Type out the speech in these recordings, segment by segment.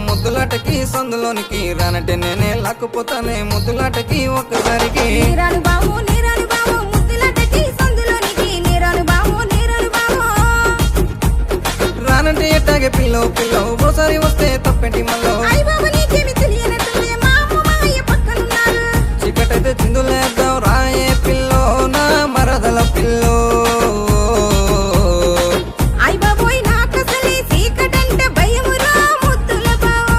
ముద్దులాటకి సందులోనికి రానంటే నేనే లాక్కుపోతానే ముద్దులాటకి ఒక్కసారికి నీరాను బావు ముద్దులాటకి సందులోనికి నీరాను బావు రానంటే ఎట్టాగే పిల్లో ఓసారి వస్తే తప్పేంటి మళ్ళీ అయ్ బాబు నీకేమి తెలియనట్టుంది మా అమ్మ మామయ్య పక్కనున్నారు చీకటైతే చిందులేద్దాం రాయే పిల్లో నా మరదల పిల్లో అయ్ బాబోయ్ నాకసలే చీకటంటే భయమురా ముద్దుల బావా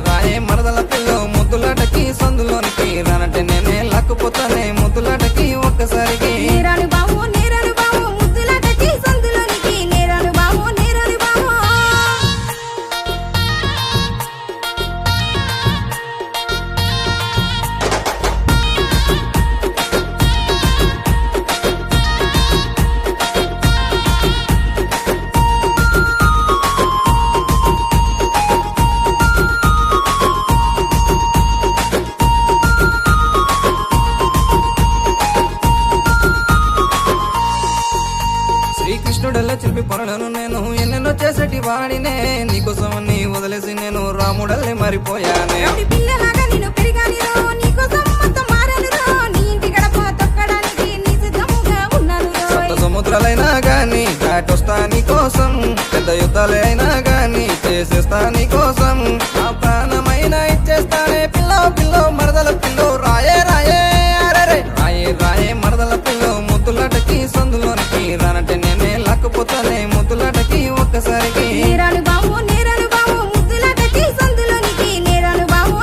రాయే మరదల పిల్లో ముద్దులాటకి సందులోనికి రానంటే నేనే లాక్కుపోతానే ముద్దులాటకి ఒక్కసారికి నీరాను బావు ముద్దులాటకి సందులోనికి నీరాను బావు శ్రీకృష్ణుడల్లా చిలిపి పనులను నేను ఎన్నెన్నో చేసేటి వాడినే నీకోసం నీ వదిలేసి నేను రాముడల్లే మారిపోయానే రౌడీ పిల్లలాగా నేను పెరిగానిరో నీకోసం మొత్తం మారానురో నీ ఇంటి గడప తొక్కడానికి నీ సిద్ధముగా ఉన్నానురో సప్త సముద్రాలైనా గాని దాటొస్తా నీ కోసం పెద్ద యుద్ధాలే అయినా గాని చేసేస్తా నీ కోసం నా ప్రాణమైనా ఇచ్చేస్తానే పిల్లో మరదల పిల్లో రాయే అరెరే రాయే మరదల పిల్లో ముద్దులాటకి సందులోనికి రానంటే నేనే లాక్కుపోతానే ముద్దులాటకి ఒక్కసారికి నీరాను బావు ముద్దులాటకి సందులోనికి నీరాను బావు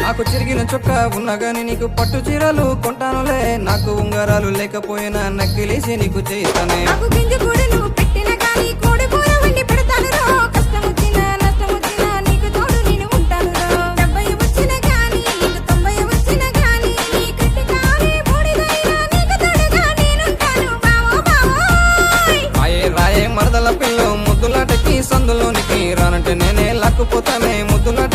నాకు చిరిగిన చొక్కా ఉన్నా గాని నీకు పట్టు చీరలు కొంటానులే నాకు ఉంగరాలు లేకపోయినా నక్కిలేసి నీకు చేస్తానే నాకు గింజ కూడా నువ్వు పెట్టిన గాని కోడి కూర వండి పెడతానురో కష్టం వచ్చినా నష్టం వచ్చినా నీకు తోడు నేను ఉంటానురో 70 వచ్చిన గాని నీకు 90 వచ్చిన గాని నీ కట్టి కాని బూడిదైనా నీకు తోడుగా నేనుంటాను బావోయ్ రాయే మరదల పిల్లో ముద్దులాటకి సందులోనికి రానంటే నేనే లాక్కుపోతానే ముద్దులాట